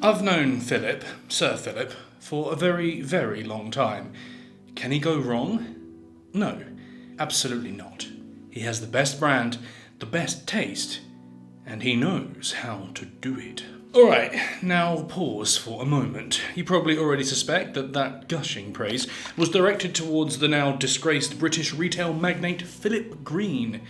I've known Philip, Sir Philip, for a very, very long time. Can he go wrong? No, absolutely not. He has the best brand, the best taste, and he knows how to do it. Alright, now pause for a moment. You probably already suspect that gushing praise was directed towards the now disgraced British retail magnate Philip Green.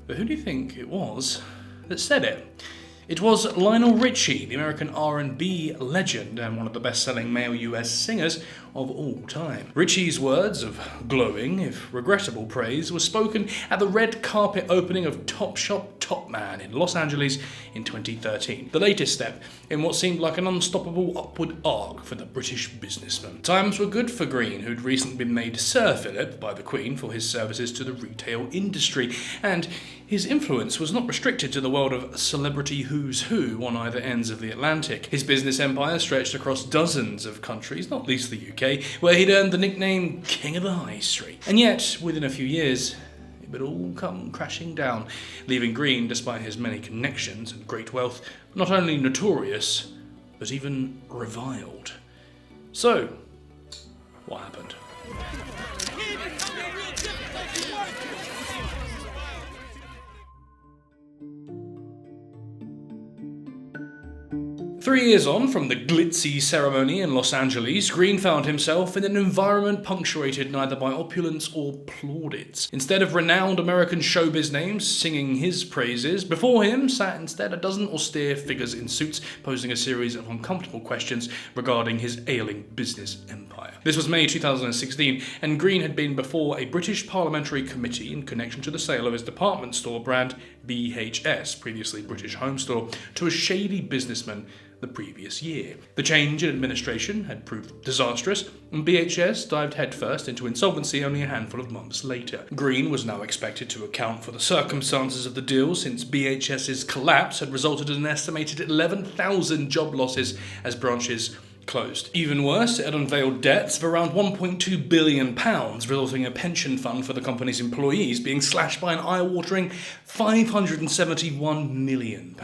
But who do you think it was that said it? It was Lionel Richie, the American R&B legend and one of the best-selling male US singers of all time. Richie's words of glowing, if regrettable praise were spoken at the red carpet opening of Topshop Top Man in Los Angeles in 2013, the latest step in what seemed like an unstoppable upward arc for the British businessman. Times were good for Green, who'd recently been made Sir Philip by the Queen for his services to the retail industry, and his influence was not restricted to the world of celebrity who's who on either ends of the Atlantic. His business empire stretched across dozens of countries, not least the UK, where he'd earned the nickname King of the High Street. And yet, within a few years, it would all come crashing down, leaving Green, despite his many connections and great wealth, not only notorious, but even reviled. So, what happened? 3 years on from the glitzy ceremony in Los Angeles, Green found himself in an environment punctuated neither by opulence or plaudits. Instead of renowned American showbiz names singing his praises, before him sat instead a dozen austere figures in suits posing a series of uncomfortable questions regarding his ailing business empire. This was May 2016, and Green had been before a British parliamentary committee in connection to the sale of his department store brand BHS, previously British Home Store, to a shady businessman the previous year. The change in administration had proved disastrous, and BHS dived headfirst into insolvency only a handful of months later. Green was now expected to account for the circumstances of the deal, since BHS's collapse had resulted in an estimated 11,000 job losses as branches closed. Even worse, it had unveiled debts of around £1.2 billion, resulting in a pension fund for the company's employees being slashed by an eye-watering £571 million.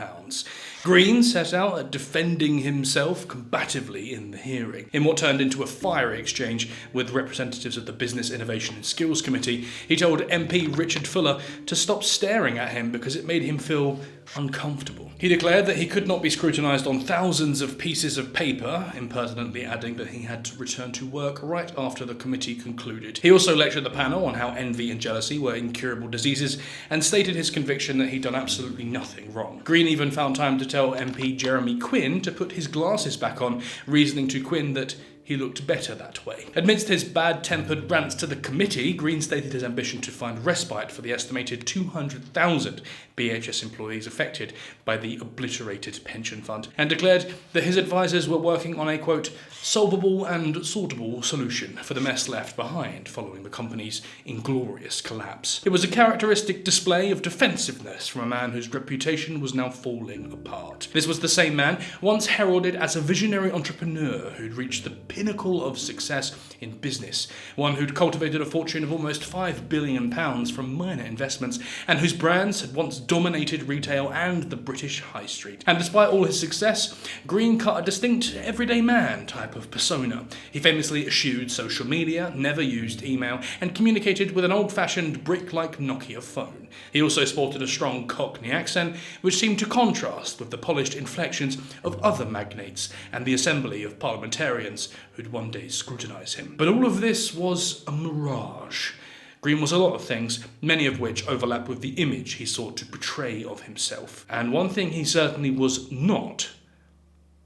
Green set out at defending himself combatively in the hearing. In what turned into a fiery exchange with representatives of the Business Innovation and Skills Committee, he told MP Richard Fuller to stop staring at him because it made him feel uncomfortable. He declared that he could not be scrutinised on thousands of pieces of paper, impertinently adding that he had to return to work right after the committee concluded. He also lectured the panel on how envy and jealousy were incurable diseases, and stated his conviction that he'd done absolutely nothing wrong. Green even found time to tell MP Jeremy Quinn to put his glasses back on, reasoning to Quinn that he looked better that way. Amidst his bad-tempered rants to the committee, Green stated his ambition to find respite for the estimated 200,000 BHS employees affected by the obliterated pension fund, and declared that his advisors were working on a, quote, solvable and sortable solution for the mess left behind following the company's inglorious collapse. It was a characteristic display of defensiveness from a man whose reputation was now falling apart. This was the same man once heralded as a visionary entrepreneur who'd reached the pinnacle of success in business, one who'd cultivated a fortune of almost £5 billion from minor investments, and whose brands had once dominated retail and the British high street. And despite all his success, Green cut a distinct everyday man type of persona. He famously eschewed social media, never used email, and communicated with an old-fashioned brick-like Nokia phone. He also sported a strong Cockney accent, which seemed to contrast with the polished inflections of other magnates and the assembly of parliamentarians who'd one day scrutinise him. But all of this was a mirage. Green was a lot of things, many of which overlap with the image he sought to portray of himself. And one thing he certainly was not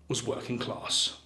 was working class.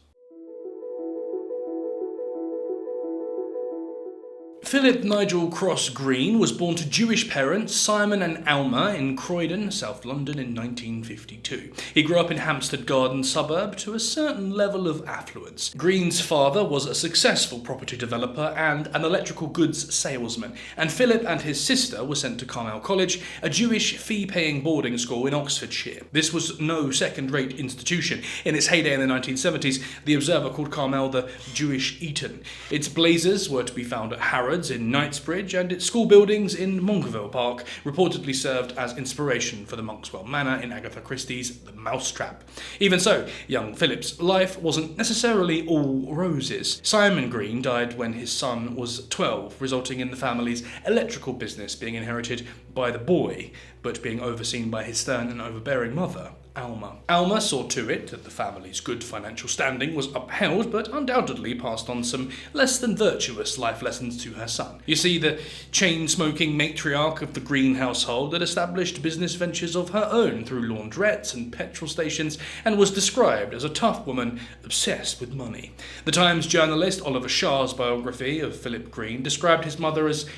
Philip Nigel Cross Green was born to Jewish parents Simon and Alma in Croydon, South London in 1952. He grew up in Hampstead Garden suburb to a certain level of affluence. Green's father was a successful property developer and an electrical goods salesman, and Philip and his sister were sent to Carmel College, a Jewish fee-paying boarding school in Oxfordshire. This was no second-rate institution. In its heyday in the 1970s, the Observer called Carmel the Jewish Eton. Its blazers were to be found at Harrods Harrods in Knightsbridge and its school buildings in Monkerville Park reportedly served as inspiration for the Monkswell Manor in Agatha Christie's The Mousetrap. Even so, young Philip's life wasn't necessarily all roses. Simon Green died when his son was 12, resulting in the family's electrical business being inherited by the boy, but being overseen by his stern and overbearing mother, Alma. Alma saw to it that the family's good financial standing was upheld, but undoubtedly passed on some less than virtuous life lessons to her son. You see, the chain-smoking matriarch of the Green household had established business ventures of her own through laundrettes and petrol stations, and was described as a tough woman obsessed with money. The Times journalist Oliver Shah's biography of Philip Green described his mother as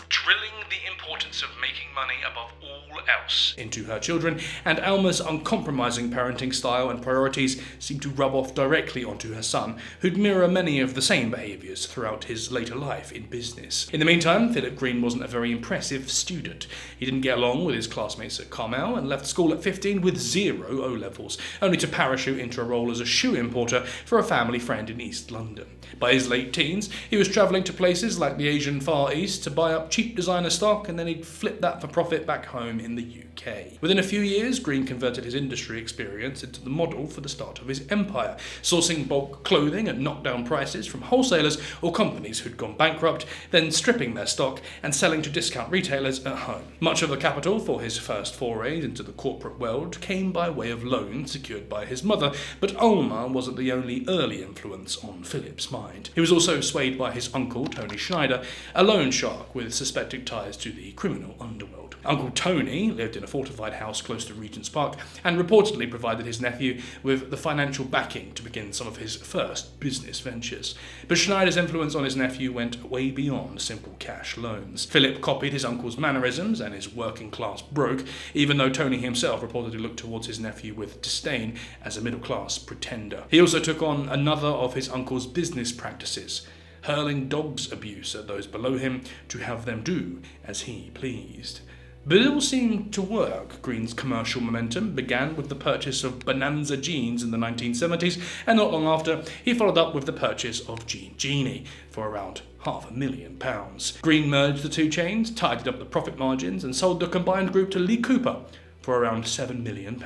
drilling the importance of making money above all else into her children, and Alma's uncompromising parenting style and priorities seemed to rub off directly onto her son, who'd mirror many of the same behaviours throughout his later life in business. In the meantime, Philip Green wasn't a very impressive student. He didn't get along with his classmates at Carmel and left school at 15 with 0 O-levels, only to parachute into a role as a shoe importer for a family friend in East London. By his late teens, he was travelling to places like the Asian Far East to buy up cheap designer stock, and then he'd flip that for profit back home in the UK. Within a few years, Green converted his industry experience into the model for the start of his empire, sourcing bulk clothing at knockdown prices from wholesalers or companies who'd gone bankrupt, then stripping their stock and selling to discount retailers at home. Much of the capital for his first forays into the corporate world came by way of loans secured by his mother, but Alma wasn't the only early influence on Philip's mind. He was also swayed by his uncle, Tony Schneider, a loan shark with suspected ties to the criminal underworld. Uncle Tony lived in a fortified house close to Regent's Park and reportedly provided his nephew with the financial backing to begin some of his first business ventures. But Schneider's influence on his nephew went way beyond simple cash loans. Philip copied his uncle's mannerisms and his working-class brogue, even though Tony himself reportedly looked towards his nephew with disdain as a middle-class pretender. He also took on another of his uncle's business practices, hurling dog's abuse at those below him to have them do as he pleased. But it all seemed to work. Green's commercial momentum began with the purchase of Bonanza jeans in the 1970s, and not long after, he followed up with the purchase of Jean Genie for around £500,000. Green merged the two chains, tidied up the profit margins, and sold the combined group to Lee Cooper for around £7 million.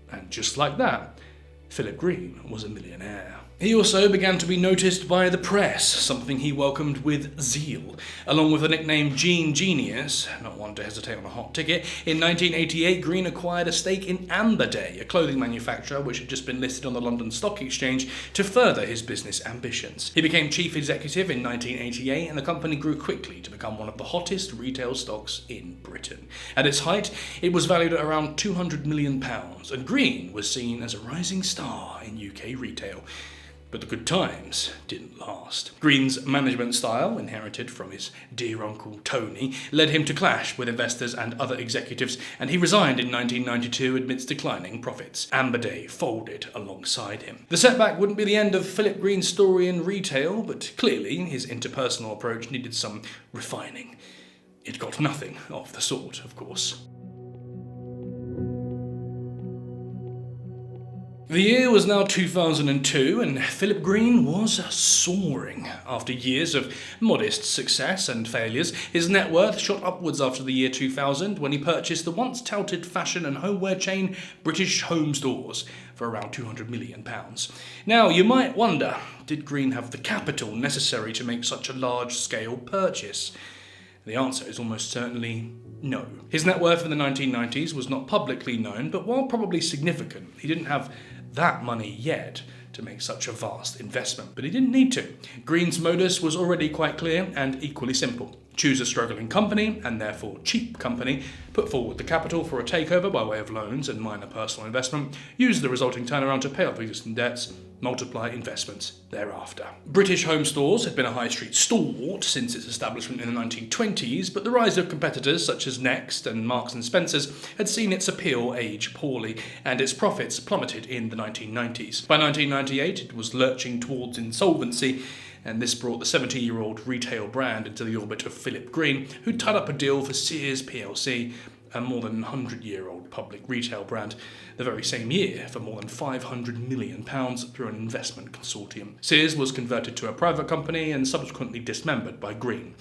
And just like that, Philip Green was a millionaire. He also began to be noticed by the press, something he welcomed with zeal. Along with the nickname Gene Genius, not one to hesitate on a hot ticket, in 1988 Green acquired a stake in Amberday, a clothing manufacturer which had just been listed on the London Stock Exchange to further his business ambitions. He became chief executive in 1988, and the company grew quickly to become one of the hottest retail stocks in Britain. At its height, it was valued at around £200 million, and Green was seen as a rising star in UK retail. But the good times didn't last. Green's management style, inherited from his dear uncle Tony, led him to clash with investors and other executives, and he resigned in 1992 amidst declining profits. Amberday folded alongside him. The setback wouldn't be the end of Philip Green's story in retail, but clearly his interpersonal approach needed some refining. It got nothing of the sort, of course. The year was now 2002, and Philip Green was soaring. After years of modest success and failures, his net worth shot upwards after the year 2000 when he purchased the once-touted fashion and homeware chain British Home Stores for around £200 million. Now, you might wonder, did Green have the capital necessary to make such a large-scale purchase? The answer is almost certainly no. His net worth in the 1990s was not publicly known, but while probably significant, he didn't have that money yet to make such a vast investment. But he didn't need to. Green's modus was already quite clear and equally simple. Choose a struggling company, and therefore cheap company, put forward the capital for a takeover by way of loans and minor personal investment, use the resulting turnaround to pay off existing debts, multiply investments thereafter. British Home Stores had been a high street stalwart since its establishment in the 1920s, but the rise of competitors such as Next and Marks and Spencer's had seen its appeal age poorly, and its profits plummeted in the 1990s. By 1998, it was lurching towards insolvency, and this brought the 70-year-old retail brand into the orbit of Philip Green, who tied up a deal for Sears plc a more than 100-year-old public retail brand, the very same year for more than £500 million through an investment consortium. Sears was converted to a private company and subsequently dismembered by Green,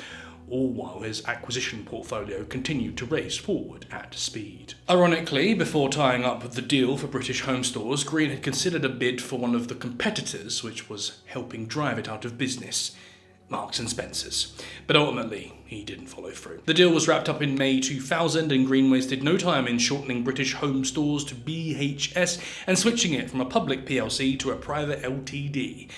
all while his acquisition portfolio continued to race forward at speed. Ironically, before tying up the deal for British home stores, Green had considered a bid for one of the competitors, which was helping drive it out of business, Marks and Spencer's. But ultimately, he didn't follow through. The deal was wrapped up in May 2000, and Green wasted no time in shortening British home stores to BHS and switching it from a public PLC to a private Ltd,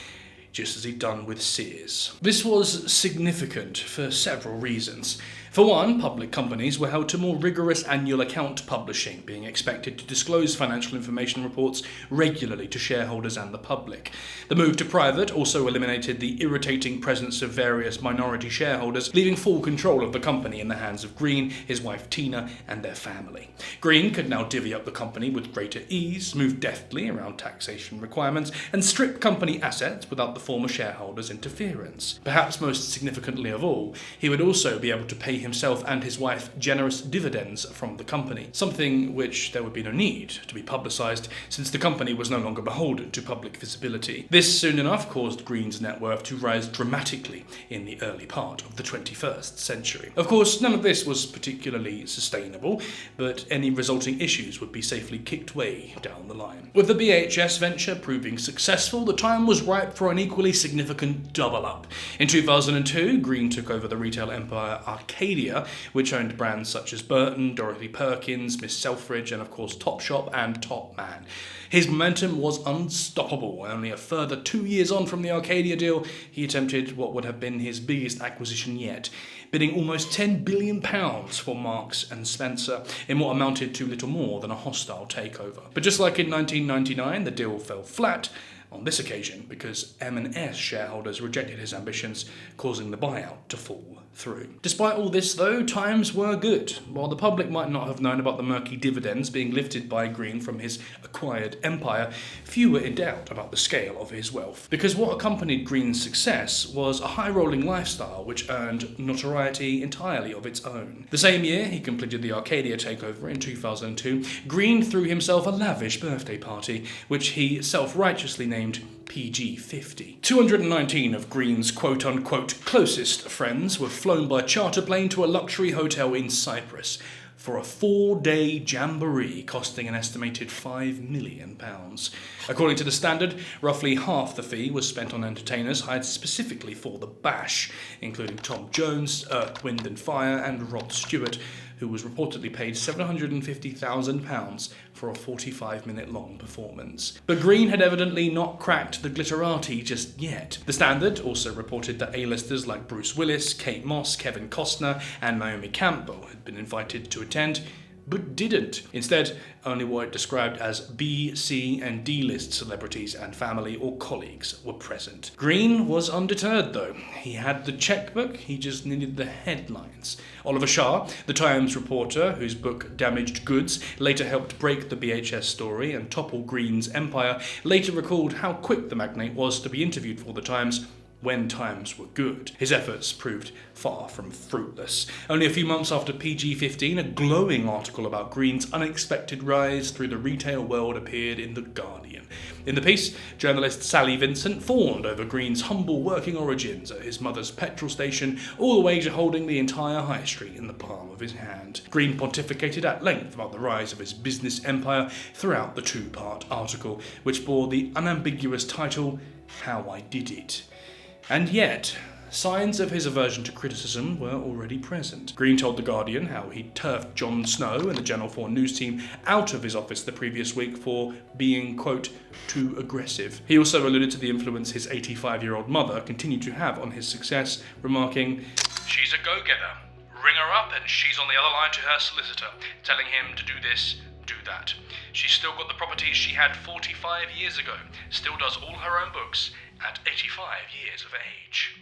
just as he'd done with Sears. This was significant for several reasons. For one, public companies were held to more rigorous annual account publishing, being expected to disclose financial information reports regularly to shareholders and the public. The move to private also eliminated the irritating presence of various minority shareholders, leaving full control of the company in the hands of Green, his wife Tina, and their family. Green could now divvy up the company with greater ease, move deftly around taxation requirements, and strip company assets without the former shareholders' interference. Perhaps most significantly of all, he would also be able to pay himself and his wife generous dividends from the company, something which there would be no need to be publicised since the company was no longer beholden to public visibility. This soon enough caused Green's net worth to rise dramatically in the early part of the 21st century. Of course, none of this was particularly sustainable, but any resulting issues would be safely kicked way down the line. With the BHS venture proving successful, the time was ripe for an equally significant double-up. In 2002, Green took over the retail empire Arcadia, which owned brands such as Burton, Dorothy Perkins, Miss Selfridge, and of course Topshop and Topman. His momentum was unstoppable. Only a further 2 years on from the Arcadia deal, he attempted what would have been his biggest acquisition yet, bidding almost £10 billion for Marks and Spencer in what amounted to little more than a hostile takeover. But just like in 1999, the deal fell flat on this occasion because M&S shareholders rejected his ambitions, causing the buyout to fall through. Despite all this, though, times were good. While the public might not have known about the murky dividends being lifted by Green from his acquired empire, few were in doubt about the scale of his wealth. Because what accompanied Green's success was a high-rolling lifestyle which earned notoriety entirely of its own. The same year he completed the Arcadia takeover in 2002, Green threw himself a lavish birthday party, which he self-righteously named PG-50. 219 of Green's quote-unquote closest friends were flown by charter plane to a luxury hotel in Cyprus for a 4-day jamboree costing an estimated £5 million. According to the Standard, roughly half the fee was spent on entertainers hired specifically for the bash, including Tom Jones, Earth, Wind and Fire, and Rod Stewart, who was reportedly paid £750,000 for a 45-minute long performance. But Green had evidently not cracked the glitterati just yet. The Standard also reported that A-listers like Bruce Willis, Kate Moss, Kevin Costner, and Naomi Campbell had been invited to attend, but didn't. Instead, only what it described as B, C, and D-list celebrities and family or colleagues were present. Green was undeterred, though. He had the checkbook, he just needed the headlines. Oliver Shah, the Times reporter whose book Damaged Goods later helped break the BHS story and topple Green's empire, later recalled how quick the magnate was to be interviewed for the Times when times were good. His efforts proved far from fruitless. Only a few months after PG-15, a glowing article about Green's unexpected rise through the retail world appeared in The Guardian. In the piece, journalist Sally Vincent fawned over Green's humble working origins at his mother's petrol station, all the way to holding the entire high street in the palm of his hand. Green pontificated at length about the rise of his business empire throughout the 2-part article, which bore the unambiguous title, How I Did It. And yet, signs of his aversion to criticism were already present. Green told The Guardian how he turfed Jon Snow and the Channel 4 news team out of his office the previous week for being, quote, too aggressive. He also alluded to the influence his 85-year-old mother continued to have on his success, remarking, "She's a go-getter. Ring her up and she's on the other line to her solicitor, telling him to do this, do that. She's still got the properties she had 45 years ago, still does all her own books, at 85 years of age."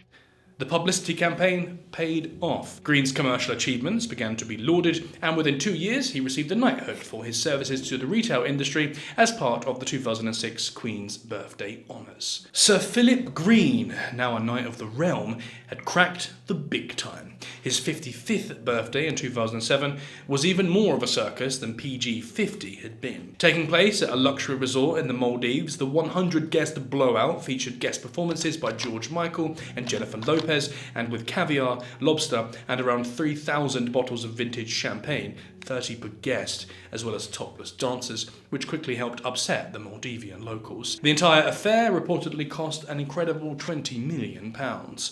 The publicity campaign paid off. Green's commercial achievements began to be lauded, and within 2 years he received a knighthood for his services to the retail industry as part of the 2006 Queen's Birthday Honours. Sir Philip Green, now a Knight of the Realm, had cracked the big time. His 55th birthday in 2007 was even more of a circus than PG-50 had been. Taking place at a luxury resort in the Maldives, the 100-guest blowout featured guest performances by George Michael and Jennifer Lopez, and with caviar, lobster, and around 3,000 bottles of vintage champagne, 30 per guest, as well as topless dancers, which quickly helped upset the Maldivian locals. The entire affair reportedly cost an incredible £20 million.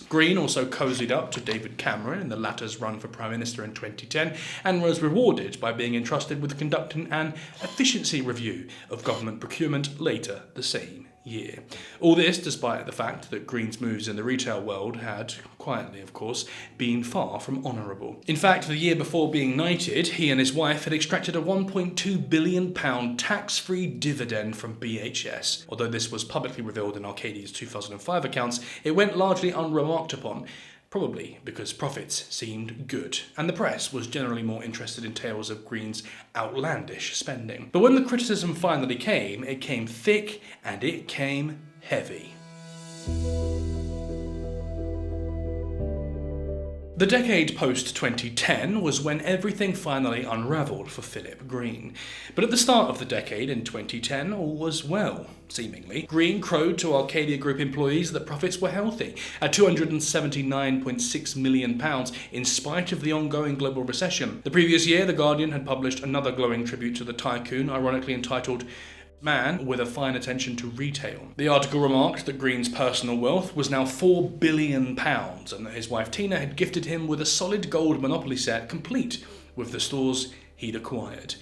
Green also cozied up to David Cameron in the latter's run for Prime Minister in 2010, and was rewarded by being entrusted with conducting an efficiency review of government procurement later the same year. All this despite the fact that Green's moves in the retail world had, quietly of course, been far from honourable. In fact, the year before being knighted, he and his wife had extracted a £1.2 billion tax-free dividend from BHS. Although this was publicly revealed in Arcadia's 2005 accounts, it went largely unremarked upon, probably because profits seemed good, and the press was generally more interested in tales of Green's outlandish spending. But when the criticism finally came, it came thick and it came heavy. The decade post-2010 was when everything finally unravelled for Philip Green. But at the start of the decade, in 2010, all was well, seemingly. Green crowed to Arcadia Group employees that profits were healthy, at £279.6 million, in spite of the ongoing global recession. The previous year, The Guardian had published another glowing tribute to the tycoon, ironically entitled Man with a Fine Attention to Retail. The article remarked that Green's personal wealth was now £4 billion, and that his wife Tina had gifted him with a solid gold Monopoly set complete with the stores he'd acquired.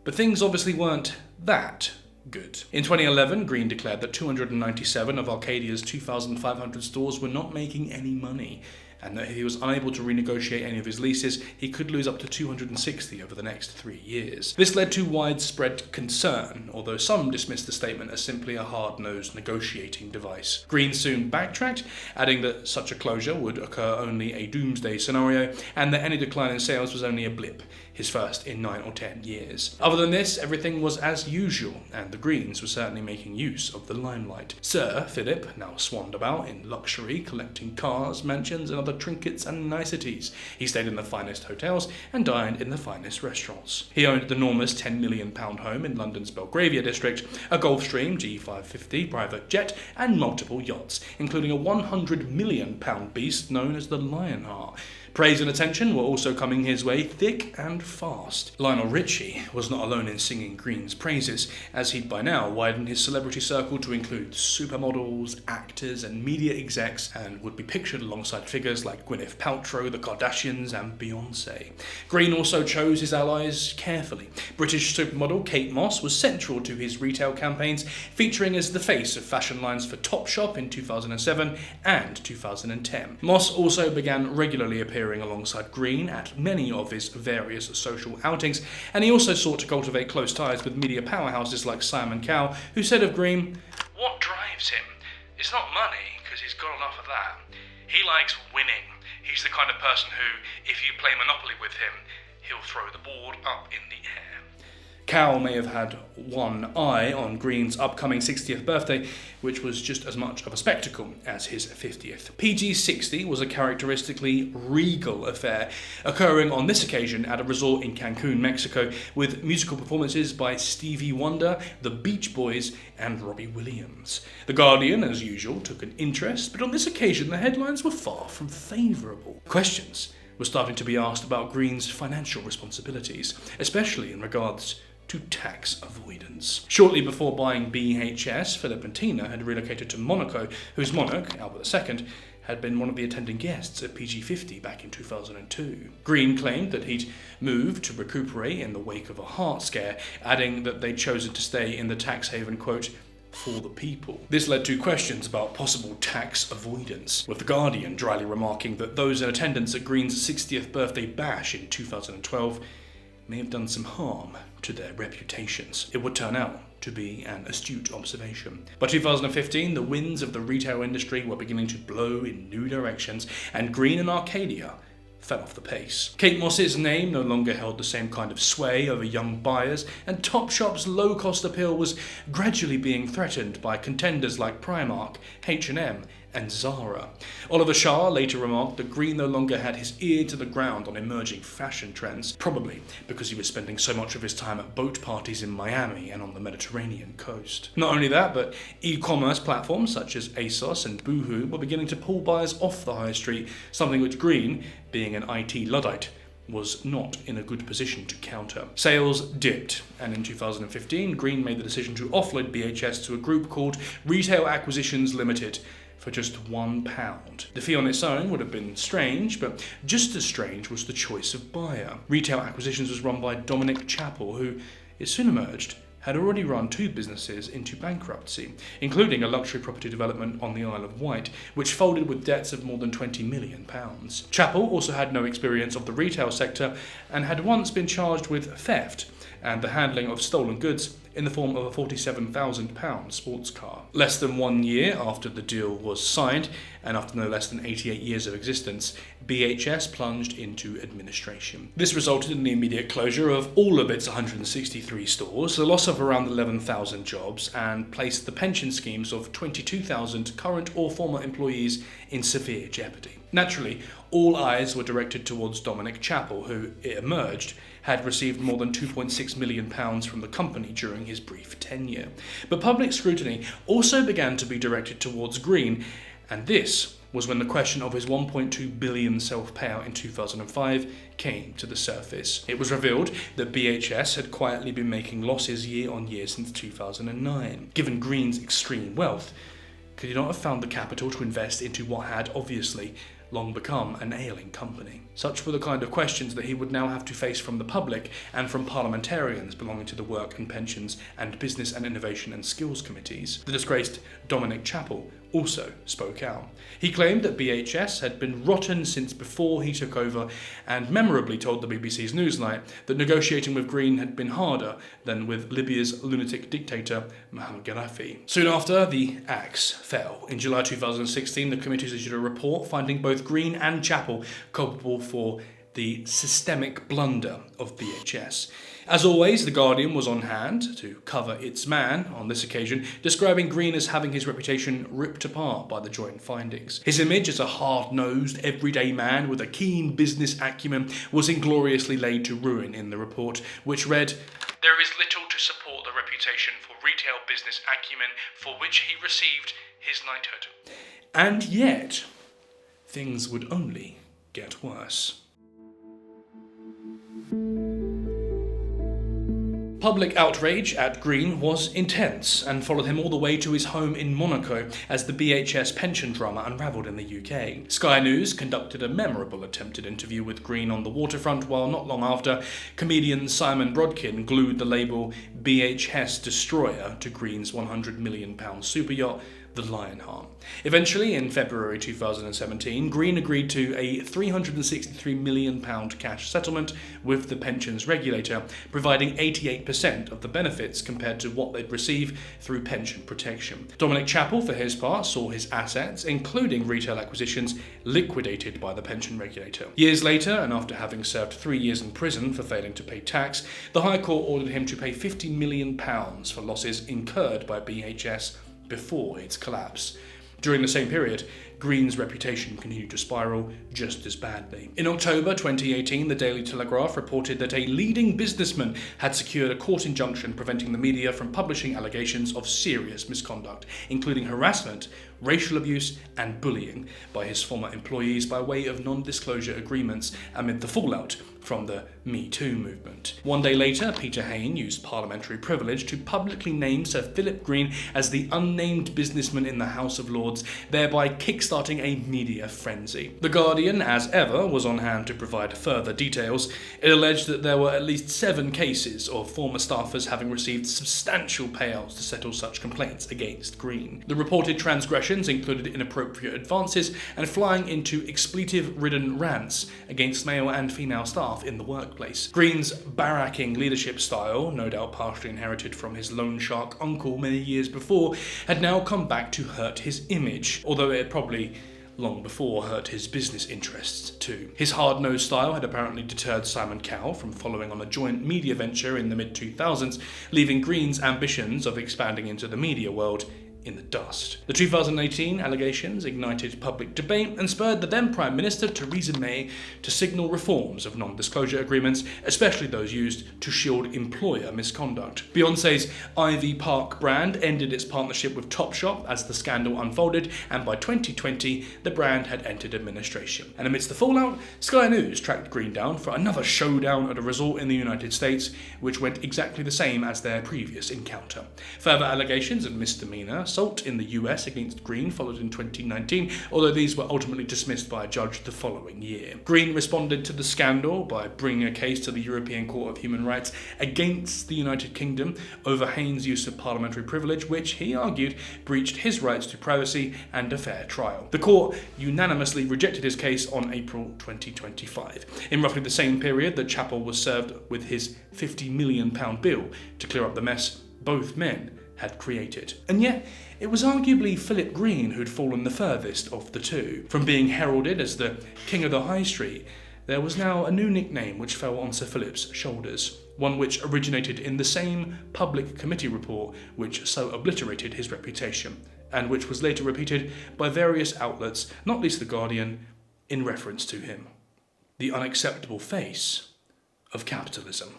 But things obviously weren't that good. In 2011, Green declared that 297 of Arcadia's 2,500 stores were not making any money, and that if he was unable to renegotiate any of his leases, he could lose up to 260 over the next 3 years. This led to widespread concern, although some dismissed the statement as simply a hard-nosed negotiating device. Green soon backtracked, adding that such a closure would occur only a doomsday scenario, and that any decline in sales was only a blip, his first in 9 or 10 years. Other than this, everything was as usual, and the Greens were certainly making use of the limelight. Sir Philip now swanned about in luxury, collecting cars, mansions, and other trinkets and niceties. He stayed in the finest hotels and dined in the finest restaurants. He owned the enormous £10 million home in London's Belgravia district, a Gulfstream G550 private jet, and multiple yachts, including a £100 million beast known as the Lionheart. Praise and attention were also coming his way thick and fast. Lionel Richie was not alone in singing Green's praises, as he'd by now widened his celebrity circle to include supermodels, actors, and media execs, and would be pictured alongside figures like Gwyneth Paltrow, the Kardashians, and Beyoncé. Green also chose his allies carefully. British supermodel Kate Moss was central to his retail campaigns, featuring as the face of fashion lines for Topshop in 2007 and 2010. Moss also began regularly appearing alongside Green at many of his various social outings, and he also sought to cultivate close ties with media powerhouses like Simon Cowell, who said of Green, "What drives him? It's not money, because he's got enough of that. He likes winning. He's the kind of person who, if you play Monopoly with him, he'll throw the board up in the air." Cowell may have had one eye on Green's upcoming 60th birthday, which was just as much of a spectacle as his 50th. PG-60 was a characteristically regal affair, occurring on this occasion at a resort in Cancun, Mexico, with musical performances by Stevie Wonder, the Beach Boys, and Robbie Williams. The Guardian, as usual, took an interest, but on this occasion the headlines were far from favourable. Questions were starting to be asked about Green's financial responsibilities, especially in regards to tax avoidance. Shortly before buying BHS, Philip and Tina had relocated to Monaco, whose monarch, Albert II, had been one of the attending guests at PG-50 back in 2002. Green claimed that he'd moved to recuperate in the wake of a heart scare, adding that they'd chosen to stay in the tax haven, quote, for the people. This led to questions about possible tax avoidance, with The Guardian dryly remarking that those in attendance at Green's 60th birthday bash in 2012 may have done some harm to their reputations. It would turn out to be an astute observation. By 2015, the winds of the retail industry were beginning to blow in new directions, and Green and Arcadia fell off the pace. Kate Moss's name no longer held the same kind of sway over young buyers, and Topshop's low-cost appeal was gradually being threatened by contenders like Primark, H&M, and Zara. Oliver Shah later remarked that Green no longer had his ear to the ground on emerging fashion trends, probably because he was spending so much of his time at boat parties in Miami and on the Mediterranean coast. Not only that, but e-commerce platforms such as ASOS and Boohoo were beginning to pull buyers off the high street, something which Green, being an IT Luddite, was not in a good position to counter. Sales dipped, and in 2015, Green made the decision to offload BHS to a group called Retail Acquisitions Limited, for just £1. The fee on its own would have been strange, but just as strange was the choice of buyer. Retail Acquisitions was run by Dominic Chappell, who, it soon emerged, had already run 2 businesses into bankruptcy, including a luxury property development on the Isle of Wight, which folded with debts of more than £20 million. Chappell also had no experience of the retail sector and had once been charged with theft and the handling of stolen goods in the form of a £47,000 sports car. Less than 1 year after the deal was signed, and after no less than 88 years of existence, BHS plunged into administration. This resulted in the immediate closure of all of its 163 stores, the loss of around 11,000 jobs, and placed the pension schemes of 22,000 current or former employees in severe jeopardy. Naturally, all eyes were directed towards Dominic Chappell, who, it emerged, had received more than £2.6 million from the company during his brief tenure. But public scrutiny also began to be directed towards Green, and this was when the question of his £1.2 billion self-payout in 2005 came to the surface. It was revealed that BHS had quietly been making losses year on year since 2009. Given Green's extreme wealth, could he not have found the capital to invest into what had, obviously, long become an ailing company? Such were the kind of questions that he would now have to face from the public and from parliamentarians belonging to the Work and Pensions and Business and Innovation and Skills Committees. The disgraced Dominic Chappell also spoke out. He claimed that BHS had been rotten since before he took over, and memorably told the BBC's Newsnight that negotiating with Green had been harder than with Libya's lunatic dictator Mohammed Gaddafi. Soon after, the axe fell. In July 2016, the committees issued a report finding both Green and Chappell culpable for the systemic blunder of BHS. As always, The Guardian was on hand to cover its man on this occasion, describing Green as having his reputation ripped apart by the joint findings. His image as a hard-nosed, everyday man with a keen business acumen was ingloriously laid to ruin in the report, which read, "There is little to support the reputation for retail business acumen for which he received his knighthood." And yet, things would only get worse. Public outrage at Green was intense and followed him all the way to his home in Monaco as the BHS pension drama unravelled in the UK. Sky News conducted a memorable attempted interview with Green on the waterfront, while not long after, comedian Simon Brodkin glued the label BHS Destroyer to Green's £100 million super yacht, the Lionheart. Eventually, in February 2017, Green agreed to a £363 million cash settlement with the pensions regulator, providing 88% of the benefits compared to what they'd receive through pension protection. Dominic Chappell, for his part, saw his assets, including retail acquisitions, liquidated by the pension regulator. Years later, and after having served 3 years in prison for failing to pay tax, the High Court ordered him to pay £50 million for losses incurred by BHS before its collapse. During the same period, Green's reputation continued to spiral just as badly. In October 2018, the Daily Telegraph reported that a leading businessman had secured a court injunction preventing the media from publishing allegations of serious misconduct, including harassment, racial abuse, and bullying by his former employees by way of non-disclosure agreements amid the fallout from the Me Too movement. 1 day later, Peter Hain used parliamentary privilege to publicly name Sir Philip Green as the unnamed businessman in the House of Lords, thereby kickstarting kickstarting a media frenzy. The Guardian, as ever, was on hand to provide further details. It alleged that there were at least 7 cases of former staffers having received substantial payouts to settle such complaints against Green. The reported transgressions included inappropriate advances and flying into expletive-ridden rants against male and female staff in the workplace. Green's barracking leadership style, no doubt partially inherited from his loan shark uncle many years before, had now come back to hurt his image, although it had probably long before hurt his business interests too. His hard-nosed style had apparently deterred Simon Cowell from following on a joint media venture in the mid-2000s, leaving Green's ambitions of expanding into the media world in the dust. The 2018 allegations ignited public debate and spurred the then Prime Minister Theresa May to signal reforms of non-disclosure agreements, especially those used to shield employer misconduct. Beyoncé's Ivy Park brand ended its partnership with Topshop as the scandal unfolded, and by 2020 the brand had entered administration. And amidst the fallout, Sky News tracked Green down for another showdown at a resort in the United States, which went exactly the same as their previous encounter. Further allegations of misdemeanor assault in the US against Green followed in 2019, although these were ultimately dismissed by a judge the following year. Green responded to the scandal by bringing a case to the European Court of Human Rights against the United Kingdom over Haynes' use of parliamentary privilege, which he argued breached his rights to privacy and a fair trial. The court unanimously rejected his case on April 2025. In roughly the same period that Chappell was served with his £50 million bill to clear up the mess both men had created. And yet, it was arguably Philip Green who'd fallen the furthest of the two. From being heralded as the King of the High Street, there was now a new nickname which fell on Sir Philip's shoulders, one which originated in the same public committee report which so obliterated his reputation, and which was later repeated by various outlets, not least The Guardian, in reference to him: the unacceptable face of capitalism.